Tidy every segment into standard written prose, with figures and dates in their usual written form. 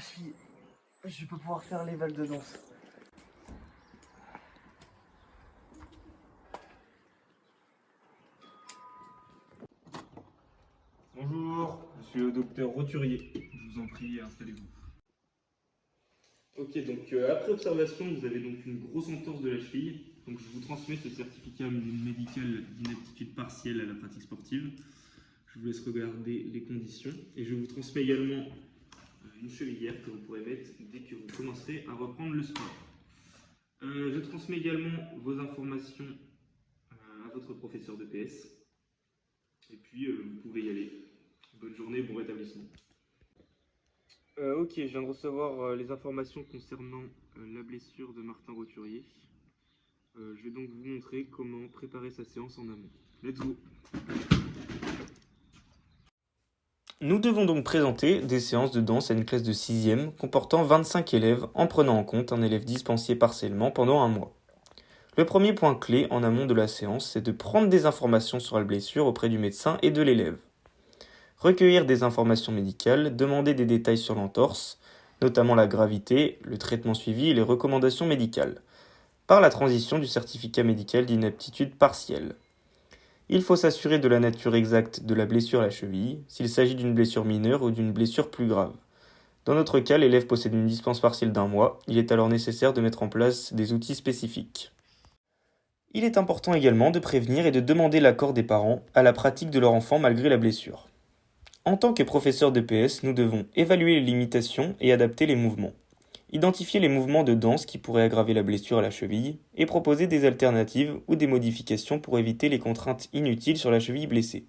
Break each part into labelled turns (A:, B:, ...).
A: cheville. Je vais pas pouvoir faire les valses de danse.
B: Bonjour, je suis le docteur Roturier. Je vous en prie, installez-vous. Ok, donc après observation, vous avez donc une grosse entorse de la cheville. Donc je vous transmets ce certificat médical d'inaptitude partielle à la pratique sportive. Je vous laisse regarder les conditions. Et je vous transmets également une chevillère que vous pourrez mettre dès que vous commencerez à reprendre le sport. Je transmets également vos informations à votre professeur de PS. Et puis vous pouvez y aller. Bonne journée, bon rétablissement. Ok, je viens de recevoir les informations concernant la blessure de Martin Roturier. Je vais donc vous montrer comment préparer sa séance en amont. Let's go! Nous devons donc présenter des séances de danse à une classe de 6e comportant 25 élèves en prenant en compte un élève dispensé partiellement pendant un mois. Le premier point clé en amont de la séance, c'est de prendre des informations sur la blessure auprès du médecin et de l'élève. Recueillir des informations médicales, demander des détails sur l'entorse, notamment la gravité, le traitement suivi et les recommandations médicales, par la transition du certificat médical d'inaptitude partielle. Il faut s'assurer de la nature exacte de la blessure à la cheville, s'il s'agit d'une blessure mineure ou d'une blessure plus grave. Dans notre cas, l'élève possède une dispense partielle d'1 mois, il est alors nécessaire de mettre en place des outils spécifiques. Il est important également de prévenir et de demander l'accord des parents à la pratique de leur enfant malgré la blessure. En tant que professeur de PS, nous devons évaluer les limitations et adapter les mouvements, identifier les mouvements de danse qui pourraient aggraver la blessure à la cheville et proposer des alternatives ou des modifications pour éviter les contraintes inutiles sur la cheville blessée.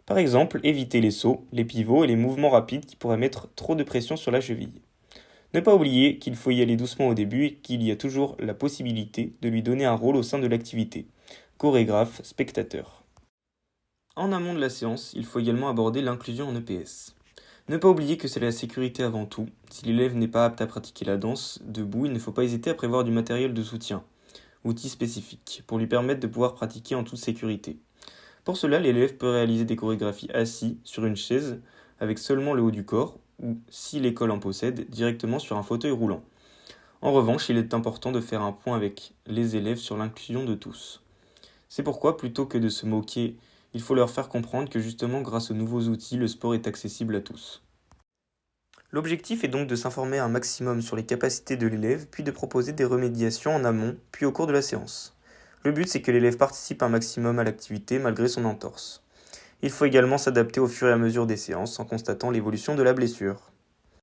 B: Par exemple, éviter les sauts, les pivots et les mouvements rapides qui pourraient mettre trop de pression sur la cheville. Ne pas oublier qu'il faut y aller doucement au début et qu'il y a toujours la possibilité de lui donner un rôle au sein de l'activité, chorégraphe, spectateur. En amont de la séance, il faut également aborder l'inclusion en EPS. Ne pas oublier que c'est la sécurité avant tout. Si l'élève n'est pas apte à pratiquer la danse debout, il ne faut pas hésiter à prévoir du matériel de soutien, outils spécifiques, pour lui permettre de pouvoir pratiquer en toute sécurité. Pour cela, l'élève peut réaliser des chorégraphies assis sur une chaise avec seulement le haut du corps, ou, si l'école en possède, directement sur un fauteuil roulant. En revanche, il est important de faire un point avec les élèves sur l'inclusion de tous. C'est pourquoi, plutôt que de se moquer, il faut leur faire comprendre que justement grâce aux nouveaux outils, le sport est accessible à tous. L'objectif est donc de s'informer un maximum sur les capacités de l'élève, puis de proposer des remédiations en amont, puis au cours de la séance. Le but c'est que l'élève participe un maximum à l'activité malgré son entorse. Il faut également s'adapter au fur et à mesure des séances en constatant l'évolution de la blessure.